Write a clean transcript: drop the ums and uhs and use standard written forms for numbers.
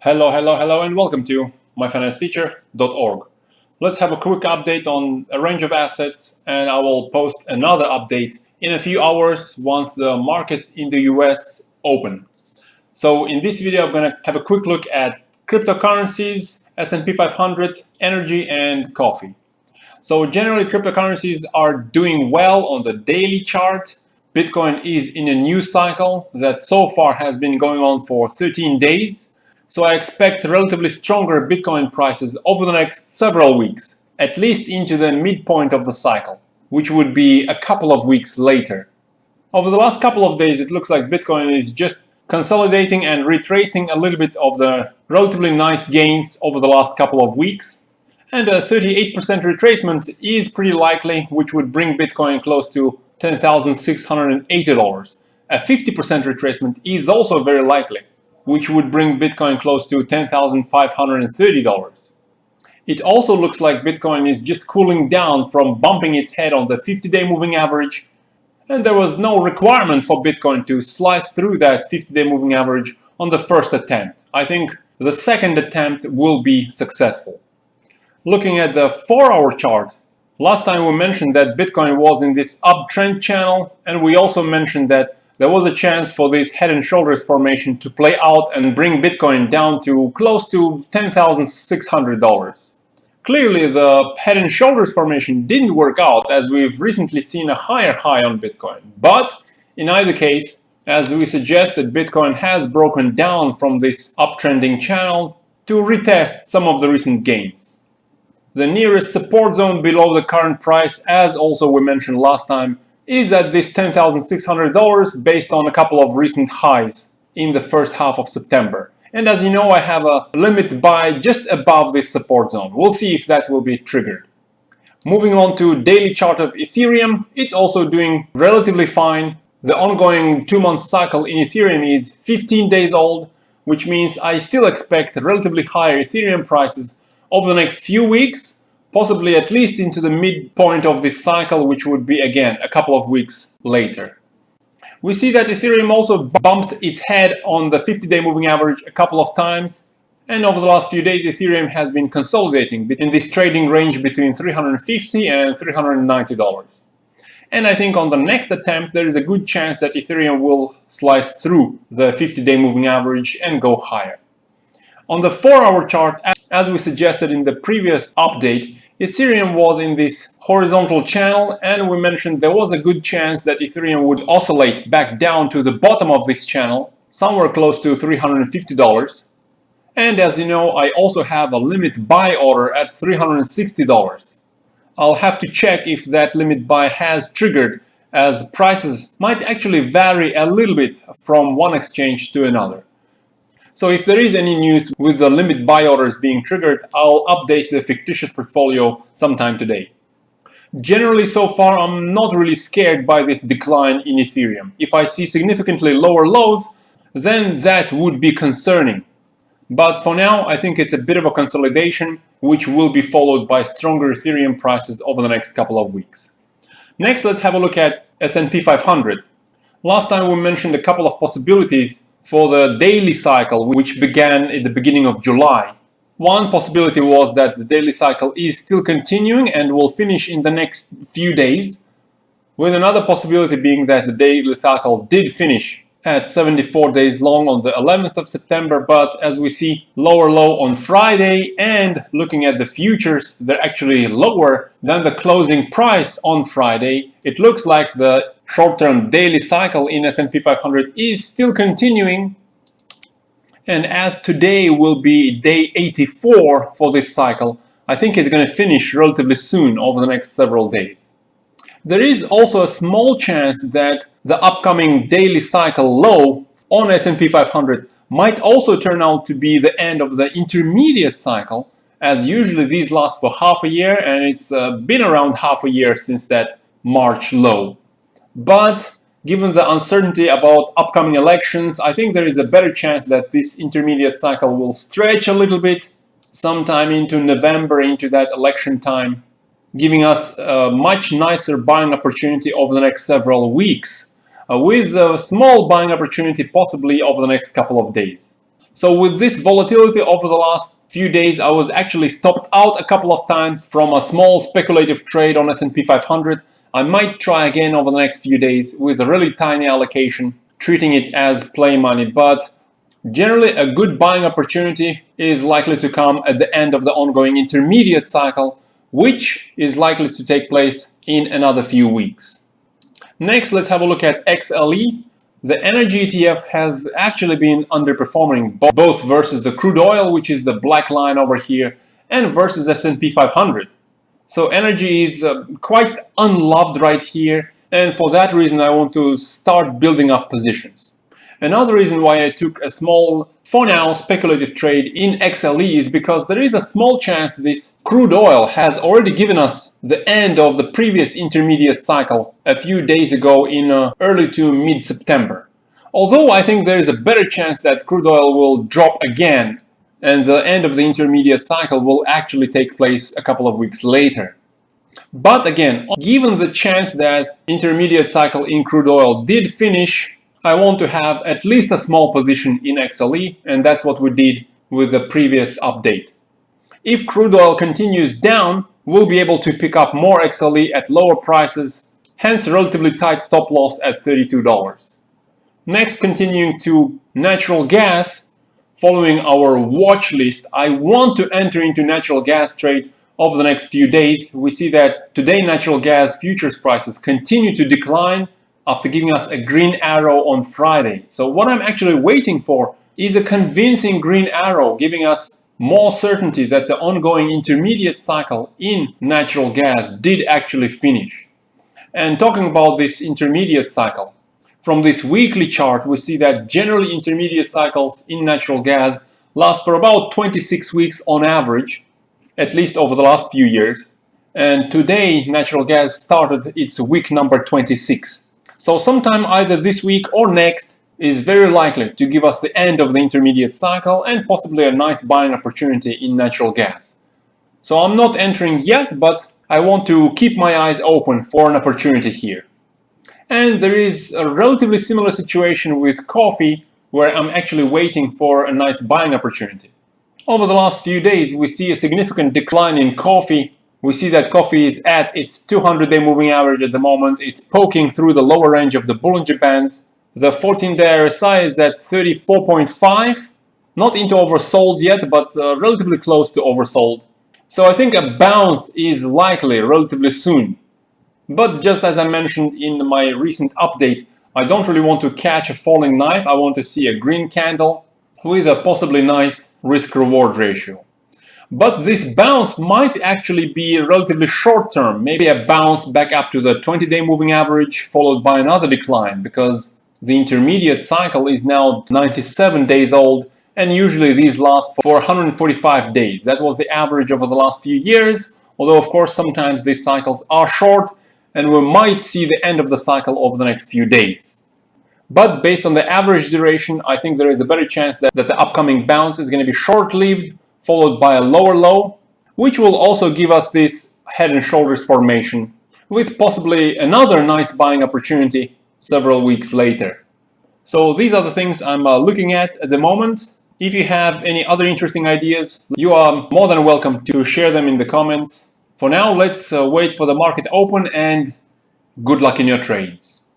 Hello, and welcome to myfinanceteacher.org. Let's have a quick update on a range of assets, and I will post another update in a few hours once the markets in the US open. So in this video, I'm going to have a quick look at cryptocurrencies, S&P 500, energy, and coffee. So generally, cryptocurrencies are doing well on the daily chart. Bitcoin is in a new cycle that so far has been going on for 13 days. So I expect relatively stronger Bitcoin prices over the next several weeks, at least into the midpoint of the cycle, which would be a couple of weeks later. Over the last couple of days, it looks like Bitcoin is just consolidating and retracing a little bit of the relatively nice gains over the last couple of weeks. And a 38% retracement is pretty likely, which would bring Bitcoin close to $10,680. A 50% retracement is also very likely, which would bring Bitcoin close to $10,530. It also looks like Bitcoin is just cooling down from bumping its head on the 50-day moving average, and there was no requirement for Bitcoin to slice through that 50-day moving average on the first attempt. I think the second attempt will be successful. Looking at the 4-hour chart, last time we mentioned that Bitcoin was in this uptrend channel, and we also mentioned that there was a chance for this head and shoulders formation to play out and bring Bitcoin down to close to $10,600. Clearly, the head and shoulders formation didn't work out, as we've recently seen a higher high on Bitcoin. But in either case, as we suggested, Bitcoin has broken down from this uptrending channel to retest some of the recent gains. The nearest support zone below the current price, as also we mentioned last time, is at this $10,600 based on a couple of recent highs in the first half of September. And as you know, I have a limit buy just above this support zone. We'll see if that will be triggered. Moving on to daily chart of Ethereum, it's also doing relatively fine. The ongoing 2-month cycle in Ethereum is 15 days old, which means I still expect relatively higher Ethereum prices over the next few weeks, possibly at least into the midpoint of this cycle, which would be again a couple of weeks later. We see that Ethereum also bumped its head on the 50-day moving average a couple of times, and over the last few days Ethereum has been consolidating in this trading range between $350 and $390. And I think on the next attempt there is a good chance that Ethereum will slice through the 50-day moving average and go higher. On the 4-hour chart, as we suggested in the previous update, Ethereum was in this horizontal channel, and we mentioned there was a good chance that Ethereum would oscillate back down to the bottom of this channel, somewhere close to $350. And as you know, I also have a limit buy order at $360. I'll have to check if that limit buy has triggered, as the prices might actually vary a little bit from one exchange to another. So if there is any news with the limit buy orders being triggered, I'll update the fictitious portfolio sometime today. Generally, so far, I'm not really scared by this decline in Ethereum. If I see significantly lower lows, then that would be concerning. But for now, I think it's a bit of a consolidation, which will be followed by stronger Ethereum prices over the next couple of weeks. Next, let's have a look at S&P 500. Last time we mentioned a couple of possibilities for the daily cycle, which began at the beginning of July. One possibility was that the daily cycle is still continuing and will finish in the next few days, with another possibility being that the daily cycle did finish at 74 days long on the 11th of September, but as we see, lower low on Friday, and looking at the futures, they're actually lower than the closing price on Friday. It looks like the short-term daily cycle in S&P 500 is still continuing, and as today will be day 84 for this cycle, I think it's going to finish relatively soon over the next several days. There is also a small chance that the upcoming daily cycle low on S&P 500 might also turn out to be the end of the intermediate cycle, as usually these last for half a year, and it's been around half a year since that March low. But given the uncertainty about upcoming elections, I think there is a better chance that this intermediate cycle will stretch a little bit sometime into November, into that election time, giving us a much nicer buying opportunity over the next several weeks, with a small buying opportunity possibly over the next couple of days. So with this volatility over the last few days, I was actually stopped out a couple of times from a small speculative trade on S&P 500. I might try again over the next few days with a really tiny allocation, treating it as play money, but generally a good buying opportunity is likely to come at the end of the ongoing intermediate cycle, which is likely to take place in another few weeks. Next, let's have a look at XLE. The energy ETF has actually been underperforming both versus the crude oil, which is the black line over here, and versus S&P 500. So energy is quite unloved right here, and for that reason I want to start building up positions. Another reason why I took a small, for now, speculative trade in XLE is because there is a small chance this crude oil has already given us the end of the previous intermediate cycle a few days ago in early to mid-September. Although I think there is a better chance that crude oil will drop again and the end of the intermediate cycle will actually take place a couple of weeks later. But again, given the chance that intermediate cycle in crude oil did finish, I want to have at least a small position in XLE, and that's what we did with the previous update. If crude oil continues down, we'll be able to pick up more XLE at lower prices, hence relatively tight stop loss at $32. Next, continuing to natural gas, following our watch list, I want to enter into natural gas trade over the next few days. We see that today natural gas futures prices continue to decline after giving us a green arrow on Friday. So what I'm actually waiting for is a convincing green arrow giving us more certainty that the ongoing intermediate cycle in natural gas did actually finish. And talking about this intermediate cycle, from this weekly chart we see that generally intermediate cycles in natural gas last for about 26 weeks on average, at least over the last few years. And today natural gas started its week number 26. So sometime either this week or next is very likely to give us the end of the intermediate cycle and possibly a nice buying opportunity in natural gas. So I'm not entering yet, but I want to keep my eyes open for an opportunity here. And there is a relatively similar situation with coffee, where I'm actually waiting for a nice buying opportunity. Over the last few days, we see a significant decline in coffee. We see that coffee is at its 200-day moving average at the moment. It's poking through the lower range of the Bollinger Bands. The 14-day RSI is at 34.5. Not into oversold yet, but relatively close to oversold. So I think a bounce is likely relatively soon. But just as I mentioned in my recent update, I don't really want to catch a falling knife. I want to see a green candle with a possibly nice risk-reward ratio. But this bounce might actually be relatively short term, maybe a bounce back up to the 20-day moving average followed by another decline, because the intermediate cycle is now 97 days old and usually these last for 145 days. That was the average over the last few years, although of course sometimes these cycles are short and we might see the end of the cycle over the next few days. But based on the average duration, I think there is a better chance that the upcoming bounce is going to be short-lived, followed by a lower low, which will also give us this head and shoulders formation, with possibly another nice buying opportunity several weeks later. So these are the things I'm looking at the moment. If you have any other interesting ideas, you are more than welcome to share them in the comments. For now, let's wait for the market open and good luck in your trades.